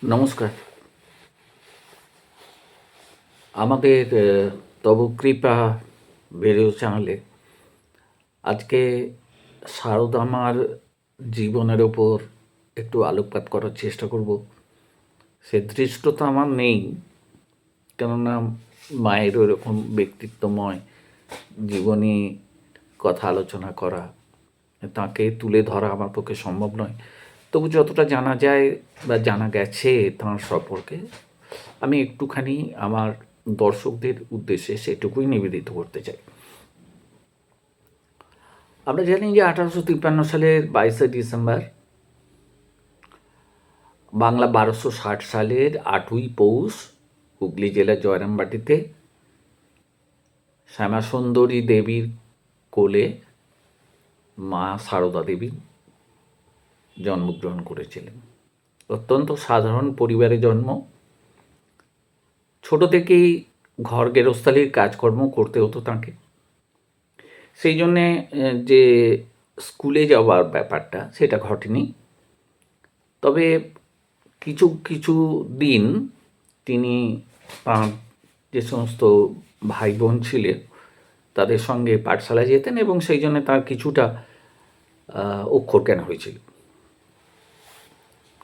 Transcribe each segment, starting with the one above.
নমস্কার। আমাদের তব কৃপা ভিডিও চ্যানেলে আজকে শারদা মার জীবনের ওপর একটু আলোকপাত করার চেষ্টা করব। সে ধৃষ্টতা আমার নেই, কেননা মায়ের ওরকম ব্যক্তিত্বময় জীবনী কথা আলোচনা করা, তাকে তুলে ধরা আমার পক্ষে সম্ভব নয়। তবু যতটা জানা যায় বা জানা গেছে তাঁর সম্পর্কে আমি একটুখানি আমার দর্শকদের উদ্দেশ্যে সেটুকুই নিবেদিত করতে চাই। আমরা জানি যে 1853 সালের 22শে ডিসেম্বর, বাংলা 1260 সালের 8ই পৌষ, হুগলি জেলার জয়রামবাটিতে শ্যামাসুন্দরী দেবীর কোলে মা সারদা দেবী জন্মগ্রহণ করেছিলেন। অত্যন্ত সাধারণ পরিবারে জন্ম। ছোট থেকেই ঘর গেরস্থালির কাজকর্ম করতে হতো তাঁকে। সেই জন্যে যে স্কুলে যাওয়ার ব্যাপারটা সেটা ঘটেনি। তবে কিছু কিছু দিন তিনি তাঁর যে সমস্ত ভাই বোন ছিলেন তাদের সঙ্গে পাঠশালায় যেতেন এবং সেই জন্য তার কিছুটা অক্ষর জ্ঞান হয়েছিল।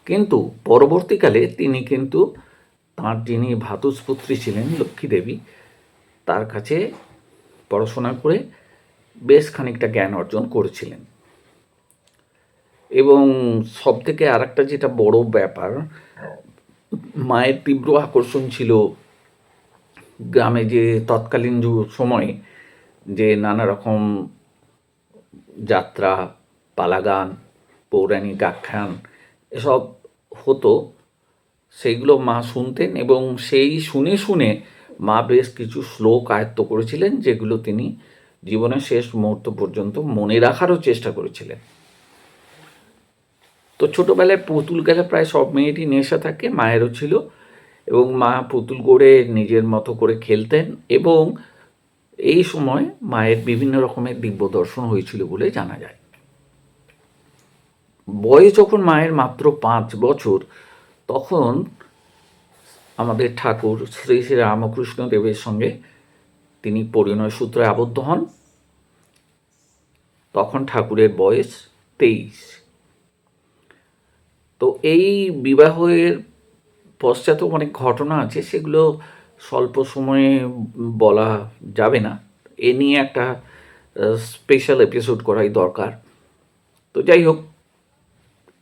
কিন্তু পরবর্তীকালে তিনি কিন্তু তাঁর যিনি ভ্রাতুষ্পুত্রী ছিলেন লক্ষ্মী দেবী, তার কাছে পড়াশোনা করে বেশ খানিকটা জ্ঞান অর্জন করেছিলেন। এবং সবথেকে আরেকটা যেটা বড় ব্যাপার, মায়ের তীব্র আকর্ষণ ছিল গ্রামে যে তৎকালীন সময়ে যে নানা রকম যাত্রা, পালাগান, পৌরাণিক আখ্যান এসব হতো, সেইগুলো মা শুনতেন এবং সেই শুনে শুনে মা বেশ কিছু শ্লোক আয়ত্ত করেছিলেন, যেগুলো তিনি জীবনের শেষ মুহূর্ত পর্যন্ত মনে রাখারও চেষ্টা করেছিলেন। তো ছোটোবেলায় পুতুল খেলা প্রায় সব মেয়েরই নেশা থাকে, মায়েরও ছিল, এবং মা পুতুল গড়ে নিজের মতো করে খেলতেন এবং এই সময় মায়ের বিভিন্ন রকমের দিব্য দর্শন হয়েছিল বলে জানা যায়। বয়স যখন মায়ের মাত্র 5 বছর, তখন আমাদের ঠাকুর শ্রী শ্রী রামকৃষ্ণ দেবের সঙ্গে তিনি পরিণয় সূত্রে আবদ্ধ হন। তখন ঠাকুরের বয়স 23। তো এই বিবাহের পশ্চাতেও অনেক ঘটনা আছে, সেগুলো স্বল্প সময়ে বলা যাবে না। এ নিয়ে একটা স্পেশাল এপিসোড করাই দরকার। তো যাই হোক,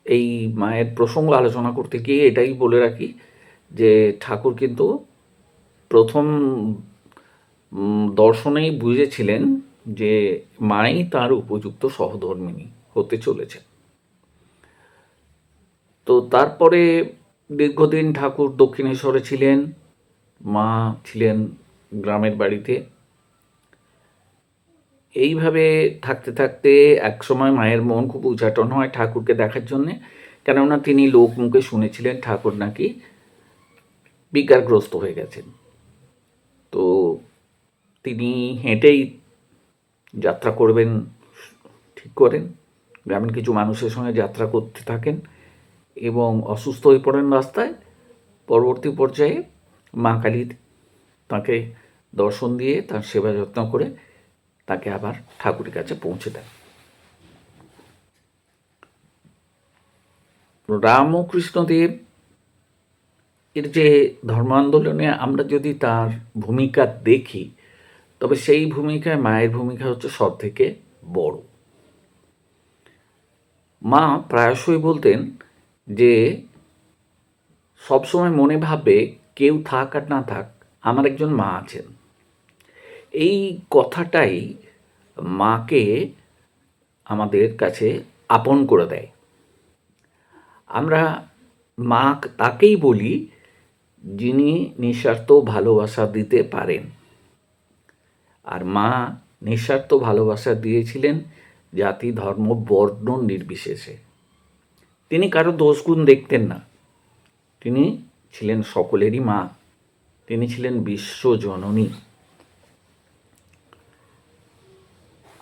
এই মায়ের প্রসঙ্গ আলোচনা করতে গিয়ে এটাই বলে রাখি যে ঠাকুর কিন্তু প্রথম দর্শনেই বুঝেছিলেন যে মাই তার উপযুক্ত সহধর্মিণী হতে চলেছে। তো তারপরে দীর্ঘদিন ঠাকুর দক্ষিণেশ্বরে ছিলেন, মা ছিলেন গ্রামের বাড়িতে। এইভাবে থাকতে থাকতে একসময় মায়ের মন খুব উচাটন হয় ঠাকুরকে দেখার জন্যে, কেননা তিনি লোক মুখে শুনেছিলেন ঠাকুর নাকি বিকারগ্রস্ত হয়ে গেছেন। তো তিনি হেঁটেই যাত্রা করবেন ঠিক করেন, গ্রামের কিছু মানুষের সঙ্গে যাত্রা করতে থাকেন এবং অসুস্থ হয়ে পড়েন রাস্তায়। পরবর্তী পর্যায়ে মা কালী তাঁকে দর্শন দিয়ে তার সেবা যত্ন করে তাকে আবার ঠাকুরের কাছে পৌঁছে দেন। রামকৃষ্ণদেব এর যে ধর্ম আন্দোলনে আমরা যদি তার ভূমিকা দেখি, তবে সেই ভূমিকায় মায়ের ভূমিকা হচ্ছে সব থেকে বড়। মা প্রায়শই বলতেন যে সবসময় মনে ভাববে কেউ থাক আর না থাক, আমার একজন মা আছেন। এই কথাটাই মাকে আমাদের কাছে আপন করে দেয়। আমরা মা তাকেই বলি যিনি নিঃস্বার্থ ভালোবাসা দিতে পারেন। আর মা নিঃস্বার্থ ভালোবাসা দিয়েছিলেন জাতি ধর্ম বর্ণ নির্বিশেষে। তিনি কারো দোষগুণ দেখতেন না, তিনি ছিলেন সকলেরই মা, তিনি ছিলেন বিশ্বজননী।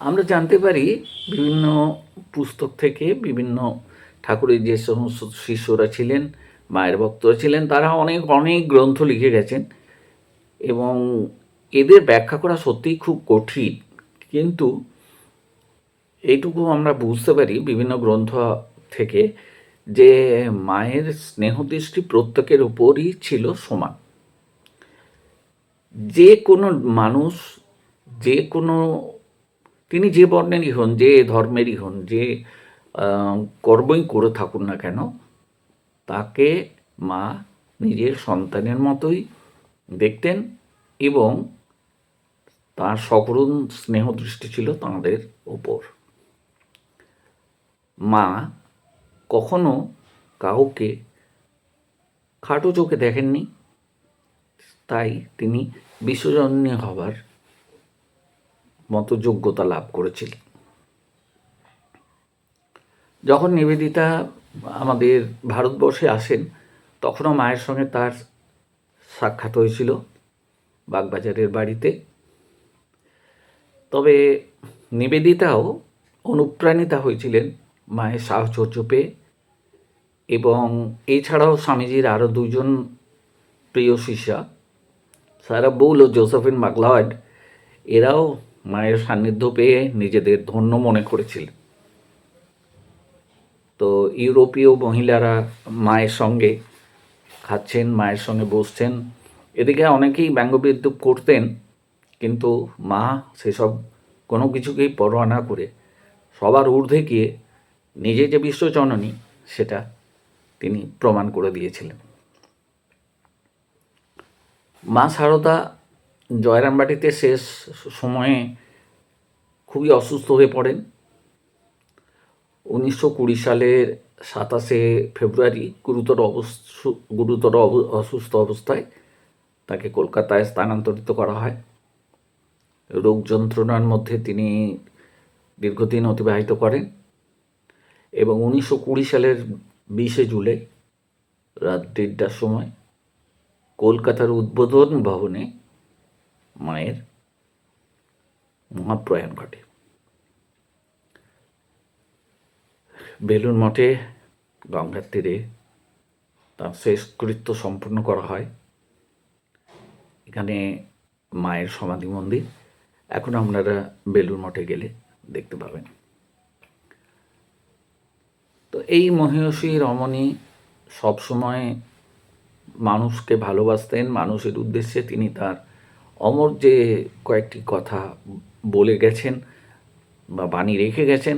আমরা জানতে পারি বিভিন্ন পুস্তক থেকে, বিভিন্ন ঠাকুরের যে সমস্ত শিষ্যরা ছিলেন মায়ের ভক্তরা ছিলেন, তারা অনেক অনেক গ্রন্থ লিখে গেছেন এবং এদের ব্যাখ্যা করা সত্যিই খুব কঠিন। কিন্তু এইটুকু আমরা বুঝতে পারি বিভিন্ন গ্রন্থ থেকে যে মায়ের স্নেহদৃষ্টি প্রত্যেকের উপরই ছিল সমান। যে কোনো মানুষ, যে কোনো, তিনি যে বর্ণেরই হন, যে ধর্মেরই হন, যে কর্মই করে থাকুন না কেন, তাকে মা নিজের সন্তানের মতোই দেখতেন এবং তার সকরুণ স্নেহ দৃষ্টি ছিল তাঁদের ওপর। মা কখনো কাউকে খাটো চোখে দেখেননি, তাই তিনি বিশ্বজননী হবার মতো যোগ্যতা লাভ করেছিলেন। যখন নিবেদিতা আমাদের ভারতবর্ষে আসেন, তখনও মায়ের সঙ্গে তার সাক্ষাৎ হয়েছিল বাগবাজারের বাড়িতে। তবে নিবেদিতাও অনুপ্রাণিতা হয়েছিলেন মায়ের সাহচর্য পেয়ে, এবং এছাড়াও স্বামীজির আরও দুজন প্রিয় শিষ্যা সারা বুল ও জোসেফিন ম্যাকলয়েড, এরাও মায়ের সান্নিধ্য পেয়ে নিজেদের ধন্য মনে করেছিলেন। তো ইউরোপীয় মহিলারা মায়ের সঙ্গে খাচ্ছেন, মায়ের সঙ্গে বসছেন, এদিকে অনেকেই ব্যঙ্গবিদ্রুপ করতেন, কিন্তু মা সেসব কোনো কিছুকেই পরোয়া না করে সবার ঊর্ধ্বে গিয়ে নিজে যে বিশ্বজননী সেটা তিনি প্রমাণ করে দিয়েছিলেন। মা সারদা জয়রামবাটিতে শেষ সময়ে খুবই অসুস্থ হয়ে পড়েন। 1920 সালের 27শে ফেব্রুয়ারি গুরুতর অসুস্থ অবস্থায় তাকে কলকাতায় স্থানান্তরিত করা হয়। রোগ যন্ত্রণার মধ্যে তিনি দীর্ঘদিন অতিবাহিত করেন এবং 1920 সালের 20শে জুলাই রাত 1:30টার সময় কলকাতার উদ্বোধন ভবনে মায়ের মহাপ্রয়াণ ঘটে। বেলুড় মঠে গঙ্গার তীরে তার শেষকৃত্য সম্পন্ন করা হয়। এখানে মায়ের সমাধি মন্দির, এখন আপনারা বেলুড় মঠে গেলে দেখতে পাবেন। তো এই মহিষী রমণী সবসময় মানুষকে ভালোবাসতেন। মানুষের উদ্দেশ্যে তিনি তার অমর যে কয়েকটি কথা বলে গেছেন বা বাণী রেখে গেছেন,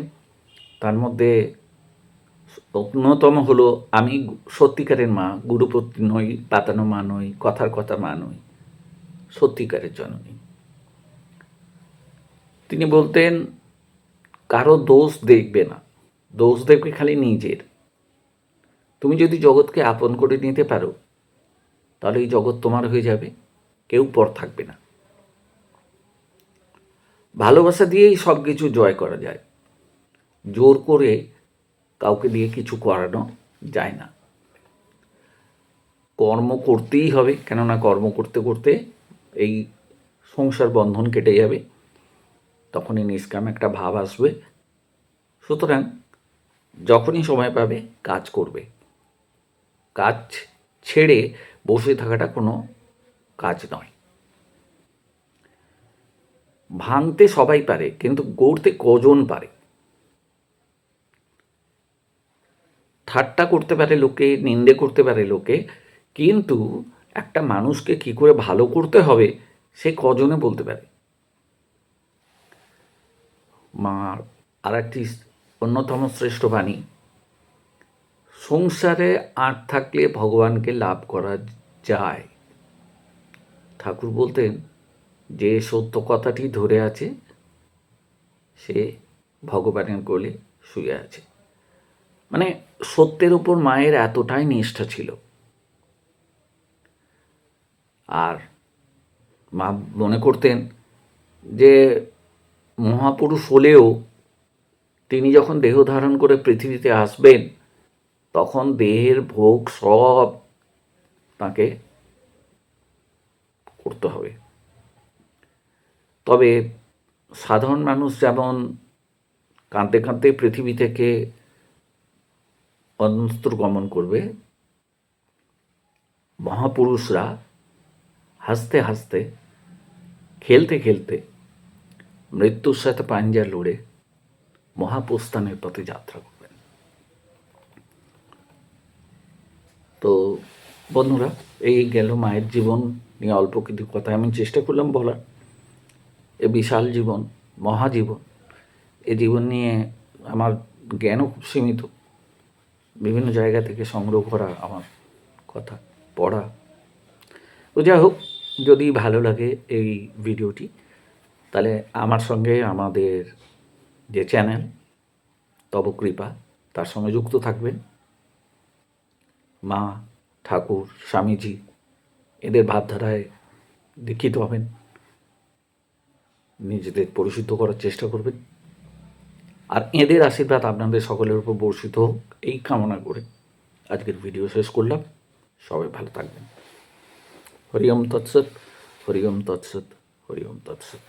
তার মধ্যে অন্যতম হলো, আমি সত্যিকারের মা, গুরুপত্নী নই, পাতানো মা নই, কথার কথা মা নই, সত্যিকারের জননী। তিনি বলতেন, কারো দোষ দেখবে না, দোষ দেখবে খালি নিজের। তুমি যদি জগৎকে আপন করে নিতে পারো, তাহলে এই জগৎ তোমার হয়ে যাবে, কেউ পর থাকবে না। ভালোবাসা দিয়েই সব কিছু জয় করা যায়, জোর করে কাউকে দিয়ে কিছু করানো যায় না। কর্ম করতেই হবে, কেননা কর্ম করতে করতে এই সংসার বন্ধন কেটে যাবে, তখনই নিষ্কাম একটা ভাব আসবে। সুতরাং যখনই সময় পাবে কাজ করবে। কাজ ছেড়ে বসে থাকাটা কোনো কাজ নয়। ভাঙতে সবাই পারে, কিন্তু গড়তে কজন পারে? ঠাট্টা করতে পারে লোকে, নিন্দে করতে পারে লোকে, কিন্তু একটা মানুষকে কি করে ভালো করতে হবে সে কজনে বলতে পারে? মার আর একটি অন্যতম শ্রেষ্ঠ বাণী, সংসারে আট থাকলে ভগবানকে লাভ করা যায়। ঠাকুর বলতেন, যে সত্য কথাটি ধরে আছে সে ভগবানের কোলে শুয়ে আছে। মানে সত্যের উপর মায়ের এতটাই নিষ্ঠা ছিল। আর মা মনে করতেন যে মহাপুরুষ হলেও তিনি যখন দেহ ধারণ করে পৃথিবীতে আসবেন, তখন দেহের ভোগ সব তাকে করতে হবে। তবে সাধারণ মানুষ যেমন কাঁদতে কাঁদতে পৃথিবী থেকে অন্যত্র গমন করবে, মহাপুরুষরা হাসতে হাসতে, খেলতে খেলতে, মৃত্যুর সাথে পাঞ্জা লড়ে মহাপ্রস্থানের পথে যাত্রা করবেন। তো বন্ধুরা, এই গেল মায়ের জীবন নিয়ে অল্প কিছু কথা আমি চেষ্টা করলাম বলার। এ বিশাল জীবন, মহাজীবন, এ জীবন নিয়ে আমার জ্ঞানও খুব সীমিত। বিভিন্ন জায়গা থেকে সংগ্রহ করা আমার কথা, পড়া। তো যাই হোক, যদি ভালো লাগে এই ভিডিওটি, তাহলে আমার সঙ্গে আমাদের যে চ্যানেল তব কৃপা, তার সঙ্গে যুক্ত থাকবেন। মা, ঠাকুর, স্বামীজি, এদের ভাবধারায় দীক্ষিত হবেন, নিজেদের পরিশুদ্ধ করার চেষ্টা করবেন, আর এদের আশীর্বাদ আপনাদের সকলের উপর বর্ষিত হোক, এই কামনা করে আজকের ভিডিও শেষ করলাম। সবাই ভালো থাকবেন। হরি ওম তৎসৎ, হরি ওম তৎসৎ, হরি ওম তৎসৎ।